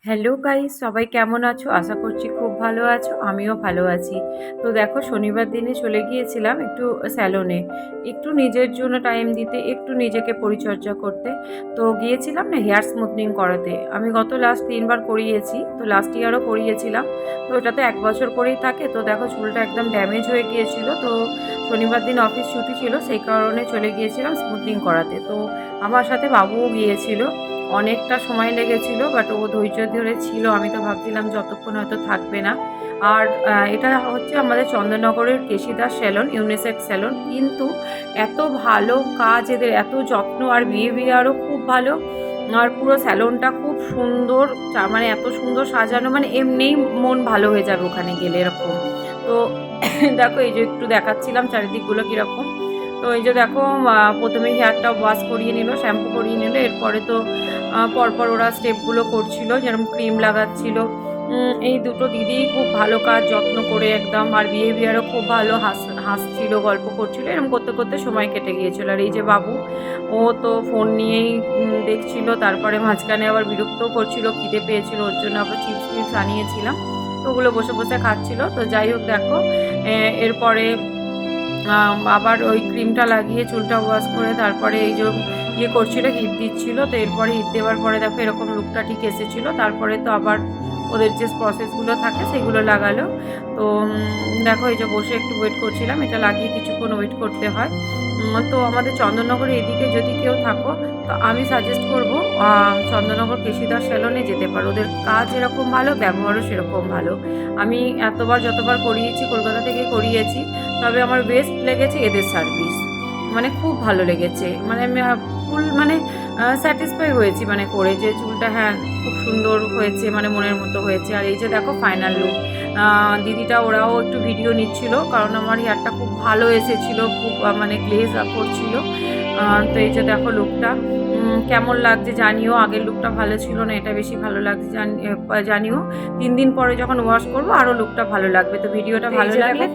Hello guys, সবাই কেমন আছো? আশা করছি খুব ভালো আছো। আমিও ভালো আছি। তো দেখো, শনিবার দিনে চলে গিয়েছিলাম একটু স্যালনে, একটু নিজের জন্য টাইম দিতে, একটু নিজেকে পরিচর্যা করতে। তো গিয়েছিলাম না হেয়ার স্মুথনিং করাতে। আমি গত লাস্ট 3 বার করিয়েছি, তো লাস্ট ইয়ারও করিয়েছিলাম। তো এটা তো 1 বছর করেই থাকে। তো দেখো, চুলটা একদম ড্যামেজ হয়ে গিয়েছিল। তো শনিবার দিন অফিস ছুটি ছিল, সেই কারণে চলে গিয়েছিলাম স্মুথনিং করাতে। তো আমার সাথে বাবুও গিয়েছিল। অনেকটা সময় লেগেছিল, বাট ও ধৈর্য ধরে ছিল। আমি তো ভাবছিলাম যতক্ষণ হয়তো থাকবে না। আর এটা হচ্ছে আমাদের চন্দননগরের কেশিদাস স্যালন, ইউনিসেক্স স্যালন। কিন্তু এত ভালো কাজ এদের, এত যত্ন, আর বিহেভিয়ারও খুব ভালো। আর পুরো স্যালনটা খুব সুন্দর, মানে এত সুন্দর সাজানো, মানে এমনিই মন ভালো হয়ে যাবে ওখানে গেলে এরকম। তো দেখো, এই যে একটু দেখাচ্ছিলাম চারিদিকগুলো কীরকম। তো এই যে দেখো, প্রথমে হেয়ারটা ওয়াশ করিয়ে নিল, শ্যাম্পু করিয়ে নিল। এরপরে তো পরপর ওরা স্টেপগুলো করছিল, যেরকম ক্রিম লাগাচ্ছিল। এই দুটো দিদিই খুব ভালো কাজ, যত্ন করে একদম। আর বিহেভিয়ারও খুব ভালো, হাসছিল, গল্প করছিল। এরকম করতে করতে সময় কেটে গিয়েছিল। আর এই যে বাবু, ও তো ফোন নিয়েই দেখছিল। তারপরে মাঝখানে আবার বিরক্তও করছিল, খিদে পেয়েছিল, ওর জন্য আবার চিপস টিপস আনিয়েছিলাম। তো ওগুলো বসে বসে খাচ্ছিল। তো যাই হোক, দেখো এরপরে আবার ওই ক্রিমটা লাগিয়ে চুলটা ওয়াশ করে তারপরে এই যে করছিল, হিট দিচ্ছিল। তো এরপরে হিট দেওয়ার পরে দেখো এরকম লুকটা ঠিক এসেছিলো। তারপরে তো আবার ওদের যে প্রসেসগুলো থাকে সেগুলো লাগালো। তো দেখো, এই যে বসে একটু ওয়েট করছিলাম। এটা লাগিয়ে কিছুক্ষণ ওয়েট করতে হয়। তো আমাদের চন্দননগরে এদিকে যদি কেউ থাকো, তো আমি সাজেস্ট করবো চন্দননগর কেশিদাস স্যালনে যেতে পারো। ওদের কাজ এরকম ভালো, ব্যবহারও সেরকম ভালো। আমি যতবার করিয়েছি, কলকাতা থেকে করিয়েছি, তবে আমার বেস্ট লেগেছে এদের সার্ভিস। মানে খুব ভালো লেগেছে, মানে আমি ফুল মানে স্যাটিসফাই হয়েছি, মানে করে, যে চুলটা হ্যাঁ খুব সুন্দর হয়েছে, মানে মনের মতো হয়েছে। আর এই যে দেখো ফাইনাল লুক, দিদিটা ওরাও একটু ভিডিও নিচ্ছিল, কারণ আমার হেয়ারটা খুব ভালো এসেছিলো, খুব মানে গ্লেজ আপ করছিল। তো এই যে দেখো লুকটা কেমন লাগছে জানিও। আগের লুকটা ভালো ছিল না, এটা বেশি ভালো লাগছে জানিও। 3 দিন পরে যখন ওয়াশ করবো আরও লুকটা ভালো লাগবে। তো ভিডিওটা ভালো লাগলে